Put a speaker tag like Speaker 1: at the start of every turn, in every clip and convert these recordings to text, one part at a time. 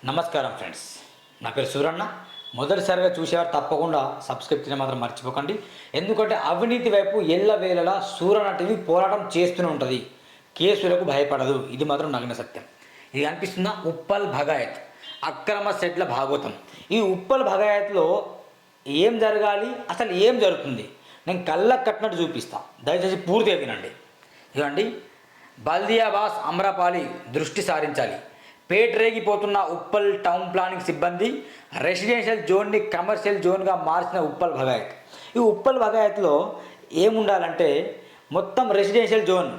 Speaker 1: నమస్కారం ఫ్రెండ్స్, నా పేరు సూరన్న. మొదటిసారిగా చూసేవారు తప్పకుండా సబ్స్క్రైబ్ చేయడం మాత్రం మర్చిపోకండి. ఎందుకంటే అవినీతి వైపు ఎల్లవేళలా సూరన్న టీవీ పోరాటం చేస్తూనే ఉంటుంది. కేసులకు భయపడదు. ఇది మాత్రం నగ్న సత్యం. ఇది అనిపిస్తుందా? ఉప్పల్ భగాయత్ అక్రమ సెట్ల భాగవతం. ఈ ఉప్పల్ భగాయత్లో ఏం జరగాలి, అసలు ఏం జరుగుతుంది, నేను కళ్ళకు కట్టినట్టు చూపిస్తా. దయచేసి పూర్తిగా వినండి. ఇవ్వండి, బల్దియా బాస్ అమ్రపాలి దృష్టి సారించాలి. పేటరేగిపోతున్న ఉప్పల్ టౌన్ ప్లానింగ్ సిబ్బంది రెసిడెన్షియల్ జోన్ని కమర్షియల్ జోన్గా మార్చిన ఉప్పల్ భగాయత్. ఈ ఉప్పల్ భగాయత్లో ఏముండాలంటే మొత్తం రెసిడెన్షియల్ జోన్,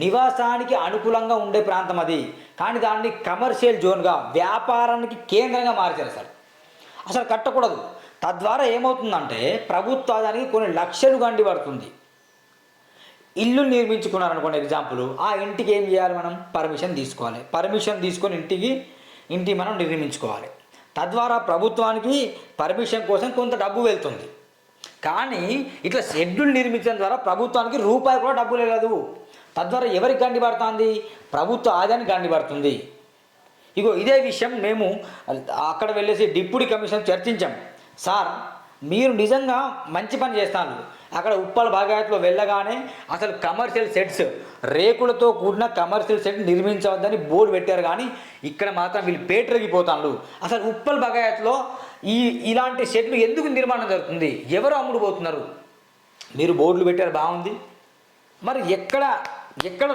Speaker 1: నివాసానికి అనుకూలంగా ఉండే ప్రాంతం అది. కానీ దాన్ని కమర్షియల్ జోన్గా, వ్యాపారానికి కేంద్రంగా మార్చారు. అసలు కట్టకూడదు. తద్వారా ఏమవుతుందంటే ప్రభుత్వానికి కొన్ని లక్షలు గండి పడుతుంది. ఇల్లు నిర్మించుకున్నారనుకోండి, ఎగ్జాంపుల్, ఆ ఇంటికి ఏం చేయాలి, మనం పర్మిషన్ తీసుకోవాలి. పర్మిషన్ తీసుకొని ఇంటి మనం నిర్మించుకోవాలి. తద్వారా ప్రభుత్వానికి పర్మిషన్ కోసం కొంత డబ్బు వెళ్తుంది. కానీ ఇట్లా షెడ్యూల్ నిర్మించడం ద్వారా ప్రభుత్వానికి రూపాయి కూడా డబ్బు లేదు. తద్వారా ఎవరికి గండి పడుతుంది? ప్రభుత్వ ఆదాయానికి గండి పడుతుంది. ఇదే విషయం మేము అక్కడ వెళ్ళేసి డిప్యూటీ కమిషన్ చర్చించాం. సార్, మీరు నిజంగా మంచి పని చేస్తాను. అక్కడ ఉప్పల్ భగాయత్లో వెళ్ళగానే అసలు కమర్షియల్ సెట్స్, రేకులతో కూడిన కమర్షియల్ సెట్ నిర్మించవద్దని బోర్డు పెట్టారు. కానీ ఇక్కడ మాత్రం వీళ్ళు పేటరేగిపోతాను. అసలు ఉప్పల్ భగాయత్లో ఇలాంటి సెట్లు ఎందుకు నిర్మాణం జరుగుతుంది? ఎవరు అమ్ముడుపోతున్నారు? మీరు బోర్డులు పెట్టారు, బాగుంది. మరి ఎక్కడ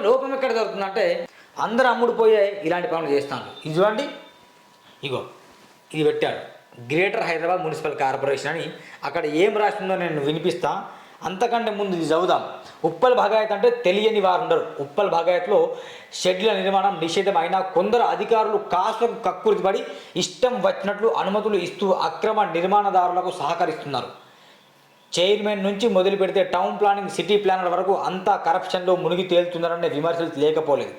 Speaker 1: లోపం ఎక్కడ జరుగుతుందంటే అందరూ అమ్ముడుపోయే ఇలాంటి పనులు చేస్తాను. ఇది చూడండి, ఇది పెట్టారు గ్రేటర్ హైదరాబాద్ మున్సిపల్ కార్పొరేషన్ అని. అక్కడ ఏం రాసిందో నేను వినిపిస్తా. అంతకంటే ముందు ఇది చదువుదాం. ఉప్పల్ భగాయత్ అంటే తెలియని వారు ఉండరు. ఉప్పల్ భగాయత్లో షెడ్ల నిర్మాణం నిషేధం అయినా కొందరు అధికారులు కాసులకు కక్కుర్తిపడి ఇష్టం వచ్చినట్లు అనుమతులు ఇస్తూ అక్రమ నిర్మాణదారులకు సహకరిస్తున్నారు. చైర్మన్ నుంచి మొదలు పెడితే టౌన్ ప్లానింగ్, సిటీ ప్లానర్ వరకు అంతా కరప్షన్లో మునిగి తేలుతున్నారనే విమర్శలు లేకపోలేదు.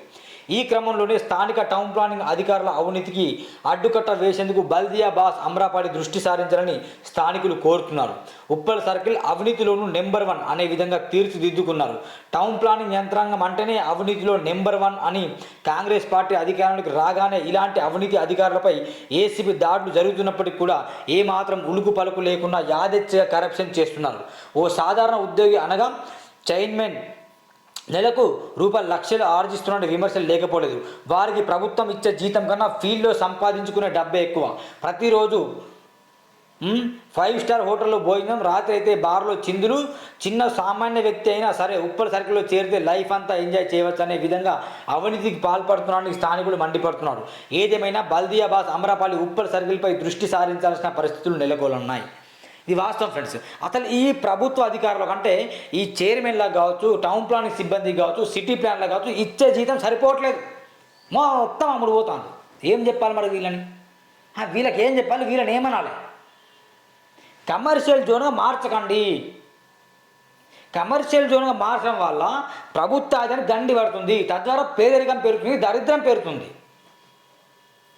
Speaker 1: ఈ క్రమంలోనే స్థానిక టౌన్ ప్లానింగ్ అధికారుల అవినీతికి అడ్డుకట్ట వేసేందుకు బల్దియా బాస్ అమ్రపాలి దృష్టి సారించాలని స్థానికులు కోరుతున్నారు. ఉప్పల్ సర్కిల్ అవినీతిలోనూ నెంబర్ 1 అనే విధంగా తీర్చిదిద్దుకున్నారు. టౌన్ ప్లానింగ్ యంత్రాంగం అంటేనే అవినీతిలో నెంబర్ 1 అని. కాంగ్రెస్ పార్టీ అధికారానికి రాగానే ఇలాంటి అవినీతి అధికారులపై ఏసీబీ దాడులు జరుగుతున్నప్పటికీ కూడా ఏమాత్రం ఉలుకు పలుకు లేకుండా యాదెచ్చగా కరప్షన్ చేస్తున్నారు. ఓ సాధారణ ఉద్యోగి అనగా చైర్మన్ నెలకు లక్షలు ఆర్జిస్తున్న విమర్శలు లేకపోలేదు. వారికి ప్రభుత్వం ఇచ్చే జీతం కన్నా ఫీల్డ్లో సంపాదించుకునే డబ్బే ఎక్కువ. ప్రతిరోజు 5 స్టార్ హోటల్లో భోజనం, రాత్రి అయితే బార్లో చిందులు. చిన్న సామాన్య వ్యక్తి అయినా సరే ఉప్పల్ సర్కిల్లో చేరితే లైఫ్ అంతా ఎంజాయ్ చేయవచ్చు అనే విధంగా అవినీతికి పాల్పడుతున్నారని స్థానికులు మండిపడుతున్నారు. ఏదేమైనా బల్దియా బాస్ అమ్రపాలి ఉప్పల్ సర్కిల్పై దృష్టి సారించాల్సిన పరిస్థితులు నెలకొన్నాయి. ఇది వాస్తవం ఫ్రెండ్స్. అసలు ఈ ప్రభుత్వ అధికారులకు అంటే ఈ చైర్మన్లకు కావచ్చు, టౌన్ ప్లానింగ్ సిబ్బంది కావచ్చు, సిటీ ప్లాన్లకు కావచ్చు ఇచ్చే జీతం సరిపోవట్లేదు. మొత్తం అమ్ముడు పోతాను. ఏం చెప్పాలి మరి వీళ్ళని? వీళ్ళకి ఏం చెప్పాలి? వీళ్ళని ఏమనాలి? కమర్షియల్ జోన్గా మార్చకండి. కమర్షియల్ జోన్గా మార్చడం వల్ల ప్రభుత్వ ఆదాయానికి గండి పడుతుంది. తద్వారా పేదరికం పెరుగుతుంది, దరిద్రం పెరుగుతుంది.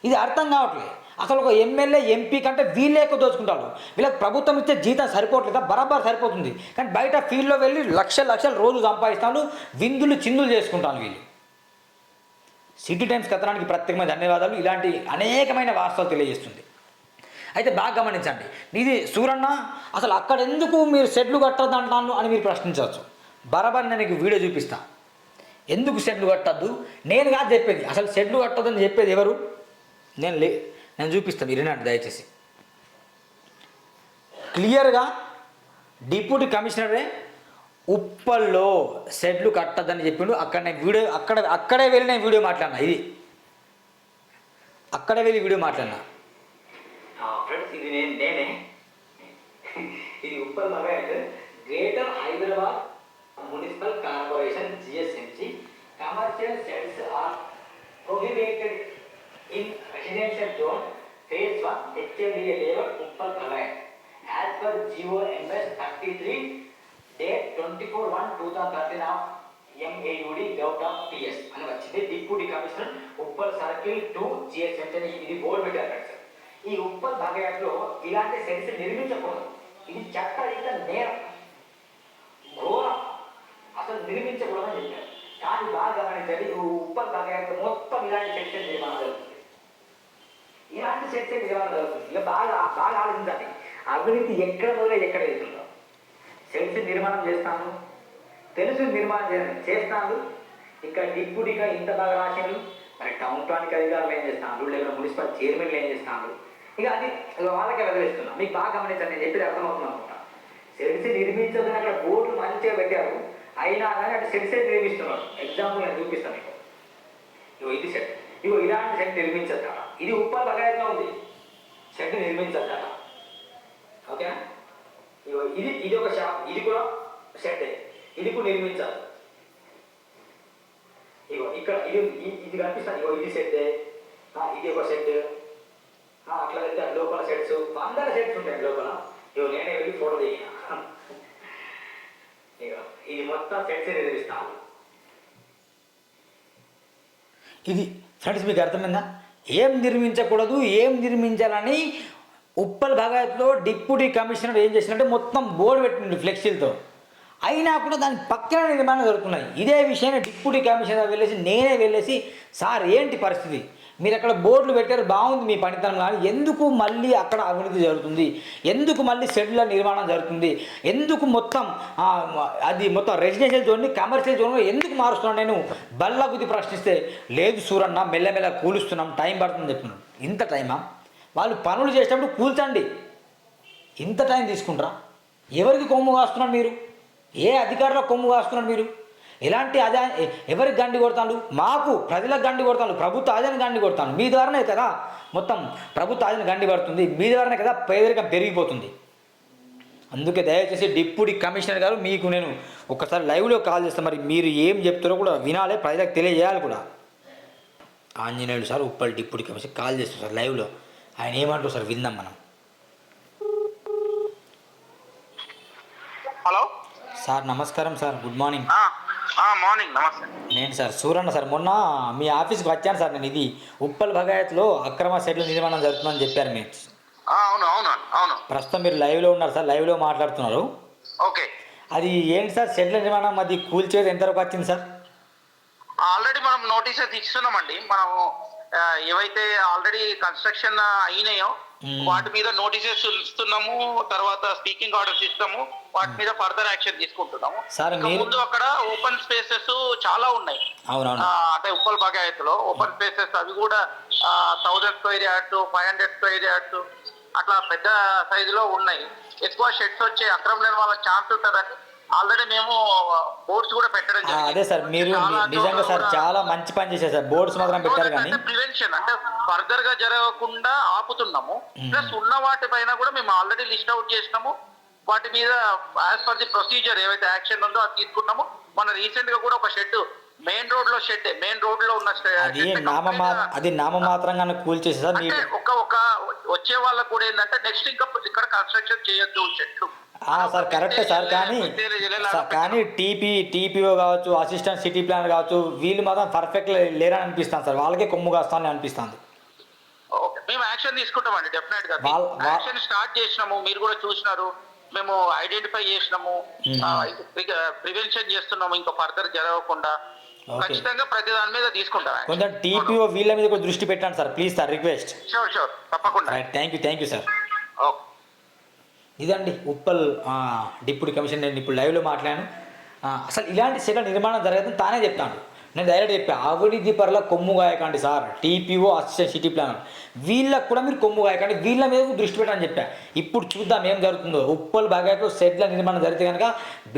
Speaker 1: ఇది అర్థం కావట్లేదు. అసలు ఒక ఎమ్మెల్యే, ఎంపీ కంటే వీళ్ళే ఎక్కువ దోచుకుంటారు. వీళ్ళకి ప్రభుత్వం ఇచ్చే జీతం సరిపోవట్లేదా? బరాబర్ సరిపోతుంది. కానీ బయట ఫీల్డ్లో వెళ్ళి లక్షలు రోజు సంపాదిస్తాను, విందులు చిందులు చేసుకుంటాను వీళ్ళు. సిటీ టైమ్స్ కథనానికి ప్రత్యేకమైన ధన్యవాదాలు. ఇలాంటి అనేకమైన వాస్తవాలు తెలియజేస్తుంది. అయితే బాగా గమనించండి. ఇది సూరన్న అసలు అక్కడ ఎందుకు మీరు షెడ్లు కట్టద్దు అంటాను అని మీరు ప్రశ్నించవచ్చు. బరాబర్ నేను మీకు వీడియో చూపిస్తాను. ఎందుకు షెడ్లు కట్టద్దు నేను కాదు చెప్పేది. అసలు షెడ్లు కట్టద్దని చెప్పేది ఎవరు? నేను చూపిస్తాను, మీరు వినండి దయచేసి. క్లియర్గా డిప్యూటీ కమిషనరే ఉప్పల్లో షెడ్లు కట్టద్దని చెప్పిండు. అక్కడే వెళ్ళి నేను వీడియో మాట్లాడినా. అక్కడే వెళ్ళి వీడియో మాట్లాడినా. ఫ్రెండ్స్, నేనే ఇది Uppal Bhagayath Greater Hyderabad Municipal Corporation GHMC. Commercial sets are prohibited in residential zone phase 1 HMDA layout Uppal Bhagaiyat as per GOMS 33 date 24/1/2013 of MAUD Gov of TS అని వచ్చింది. Deputy commissioner Uppal circle 2 GSM అని ఇది board పెట్టారు. ఈ ఉప్పల్ భగాయత్లో ఇలాంటి sets నిర్మించకూడదు. ఇది చట్టరీత్యా నేరం, ఘోరం. అసలు నిర్మించకూడదని చెప్పారు. కానీ బాగా గమనించండి, ఉప్పల్ భగాయత్ మొత్తం ఇలాంటి సెట్స్ నిర్మాణం జరుగుతుంది. షెడ్స్ నిర్మాణం జరుగుతుంది. ఇక బాగా బాగా ఆలోచించండి, అవినీతి ఎక్కడ మొదలై ఎక్కడ వెళ్తుందో. షెడ్స్ నిర్మాణం చేస్తాను, తెలుసు నిర్మాణం చేస్తాను, ఇక్కడ డిప్యూటీగా ఇంత బాగా రాసిండు, మరి టౌన్ ప్లానింగ్ అధికారులు ఏం చేస్తాను, లేకపోతే మున్సిపల్ చైర్మన్లు ఏం చేస్తాను, ఇక అది వాళ్ళకే వదిలేస్తున్నాం. మీకు బాగా గమనించండి, నేను చెప్పేది అర్థమవుతుంది అనుకుంటా. షెడ్స్ నిర్మించదని అక్కడ బోర్డులు మంచిగా పెట్టారు, అయినా కానీ అక్కడ షెడ్స్ నిర్మిస్తున్నారు. ఎగ్జాంపుల్ నేను చూపిస్తాను మీకు. ఇగో ఇది షెడ్, ఇగో ఇలాంటి షెడ్ నిర్మించద్దా, ఇది ఉప్పల్ బగాయత్లో ఉంది, షెడ్ నిర్మించద్దా. ఓకేనా? ఇగో ఇది ఒక షాప్, ఇది కూడా షెడ్, ఇది కూడా నిర్మించాలి. ఇగో ఇక్కడ ఇది కనిపిస్తుంది, ఇగో ఇది షెడ్, ఇది ఒక షెడ్, అట్లా వెళ్తే లోపల షెడ్స్ 100 షెడ్స్ ఉంటాయి లోపల. ఇగో నేనే వెళ్ళి ఫోటో దిగిన. ఇగో ఇది మొత్తం షెడ్స్ నిర్మిస్తాను. ఇది ఫ్రెండ్స్ మీకు అర్థమైందా? ఏం నిర్మించకూడదు, ఏం నిర్మించాలని ఉప్పల్ భగాయత్లో డిప్యూటీ కమిషనర్ ఏం చేసినట్టే మొత్తం బోర్డు పెట్టిండు ఫ్లెక్సీలతో. అయినా కూడా దాని పక్కన నిర్మాణం జరుగుతున్నాయి. ఇదే విషయాన్ని డిప్యూటీ కమిషనర్ నేనే వెళ్ళేసి సార్ ఏంటి పరిస్థితి, మీరు అక్కడ బోర్డులు పెట్టారు బాగుంది మీ పనితనం, కానీ ఎందుకు మళ్ళీ అక్కడ అవినీతి జరుగుతుంది, ఎందుకు మళ్ళీ షెడ్ల నిర్మాణం జరుగుతుంది, ఎందుకు మొత్తం అది మొత్తం రెసిడెన్షియల్ జోన్ని కమర్షియల్ జోన్లో ఎందుకు మారుస్తున్నాను నేను బల్ల గుద్ది ప్రశ్నిస్తే, లేదు సూరన్న మెల్లమెల్ల కూలుస్తున్నాం, టైం పడుతుందని చెప్తున్నాను. ఇంత టైమా? వాళ్ళు పనులు చేసేటప్పుడు కూల్చండి, ఇంత టైం తీసుకుంటారా? ఎవరికి కొమ్ము కాస్తున్నారు మీరు? ఏ అధికారుల కొమ్ము కాస్తున్నారు మీరు? ఎలాంటి అదే ఎవరికి గండి కొడతాను? మాకు ప్రజలకు గండి కొడతాను, ప్రభుత్వ ఆదాయాన్ని గండి కొడతాను. మీ ద్వారానే కదా మొత్తం ప్రభుత్వ ఆదాయాన్ని గండి పడుతుంది, మీ ద్వారానే కదా పేదరికం పెరిగిపోతుంది. అందుకే దయచేసి డిప్యూటీ కమిషనర్ గారు మీకు నేను ఒకసారి లైవ్లో కాల్ చేస్తాను, మరి మీరు ఏం చెప్తారో కూడా వినాలి, ప్రజలకు తెలియజేయాలి కూడా. Anjaneyulu sir Uppal deputy commissioner call చేస్తారు సార్ లైవ్లో, ఆయన ఏమంటారు సార్ విందాం మనం.
Speaker 2: హలో
Speaker 1: సార్ నమస్కారం సార్, గుడ్ మార్నింగ్.
Speaker 2: మార్నింగ్, నమస్తే.
Speaker 1: నేను సార్ సూరన్న సార్, మొన్న మీ ఆఫీస్కి వచ్చాను సార్. నేను ఇది ఉప్పల్ భగాయత్లో అక్రమ షెడ్ల నిర్మాణం జరుగుతుందని చెప్పారు మీరు.
Speaker 2: అవును అవును అవును.
Speaker 1: ప్రస్తుతం మీరు లైవ్లో ఉన్నారు సార్, లైవ్లో మాట్లాడుతున్నారు.
Speaker 2: ఓకే.
Speaker 1: అది ఏంటి సార్ షెడ్ల నిర్మాణం, అది కూల్చేది ఎంతవరకు వచ్చింది సార్?
Speaker 2: ఆల్రెడీ మనం నోటీస్ అయితే ఇస్తున్నామండి. మనం ఏవైతే ఆల్రెడీ కన్స్ట్రక్షన్ అయినాయో వాటి మీద నోటీసెస్ ఇస్తున్నాము, తర్వాత స్పీకింగ్ ఆర్డర్స్ ఇస్తాము, వాటి మీద ఫర్దర్ యాక్షన్ తీసుకుంటున్నాము. ముందు అక్కడ ఓపెన్ స్పేసెస్ చాలా ఉన్నాయి, అంటే ఉప్పల్ బగాయత్లో ఓపెన్ స్పేసెస్ అవి కూడా 1000 స్క్వేర్ యార్డ్స్, 500 స్క్వేర్ యార్డ్స్ అట్లా పెద్ద సైజులో ఉన్నాయి. ఎక్కువ షెడ్స్ వచ్చే అక్రమ నిర్మాణం ఛాన్స్ ఉంటుందని ఆల్రెడీ మేము బోర్డ్స్ కూడా పెట్టడం జరిగింది.
Speaker 1: అదే సార్, మీరు నిజంగా సార్ చాలా మంచి పని చేశారు సార్, బోర్డ్స్ మాత్రం పెట్టారు. కానీ
Speaker 2: ప్రివెన్షన్ అంటే ఫర్దర్ గా జరగకుండా ఆపుతున్నాము. ప్లస్ ఉన్న వాటి పైన కూడా మేము ఆల్రెడీ లిస్ట్ అవుట్ చేసినాము, వాటి మీద యాజ్ పర్ ది ప్రొసీజర్ ఏవైతే యాక్షన్ ఉందో అది తీసుకున్నాము. మన రీసెంట్ గా కూడా ఒక షెడ్ మెయిన్ రోడ్ లో ఉన్న
Speaker 1: అది నామమాత్రంగా కూల్చేసి సార్
Speaker 2: ఒక వచ్చే వాళ్ళకు కూడా ఏంటంటే నెక్స్ట్ ఇంకా ఇక్కడ కన్స్ట్రక్షన్ చేయొద్దు షెడ్లు
Speaker 1: సార్, కరెక్టే సార్. కానీ టీపీఓ కావచ్చు, అసిస్టెంట్ సిటీ ప్లాన్ కావచ్చు, వీళ్ళు మాత్రం పర్ఫెక్ట్ లేరని అనిపిస్తాను సార్, వాళ్ళకే కొమ్ము కాస్తానని అనిపిస్తుంది.
Speaker 2: మేము యాక్షన్ తీసుకుంటామండి, డెఫినెట్ గా యాక్షన్ స్టార్ట్ చేసినాము, మీరు కూడా చూసినారు. మేము ఐడెంటిఫై చేసినాము, ప్రివెన్షన్ చేస్తున్నాము, ఇంకా ఫర్దర్ జరగకుండా ఖచ్చితంగా ప్రతి దాని మీద తీసుకుంటాం.
Speaker 1: కొంచెం టీపీఓ వీళ్ళ మీద కూడా దృష్టి పెట్టండి sir, please sir, request.
Speaker 2: Sure తప్పకుండా.
Speaker 1: Thank you sir. ఇదండి ఉప్పల్ డిప్యూటీ కమిషనర్, నేను ఇప్పుడు లైవ్లో మాట్లాడాను. అసలు ఇలాంటి షెడ్ల నిర్మాణం జరగదని తానే చెప్తాను. నేను డైరెక్ట్ చెప్పాను, అవినీతి పరుల కొమ్ము గాయకండి sir, TPO assistant city planner వీళ్ళకు కూడా మీరు కొమ్ము గాయకండి, వీళ్ళ మీద దృష్టి పెట్టని చెప్పాను. ఇప్పుడు చూద్దాం ఏం జరుగుతుందో. ఉప్పల్ భగాయత్లో షెడ్ల నిర్మాణం జరిగితే కనుక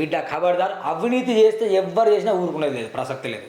Speaker 1: బిడ్డ ఖబర్దార్, అవినీతి చేస్తే ఎవ్వరు చేసినా ఊరుకునేది లేదు, ప్రసక్తి లేదు.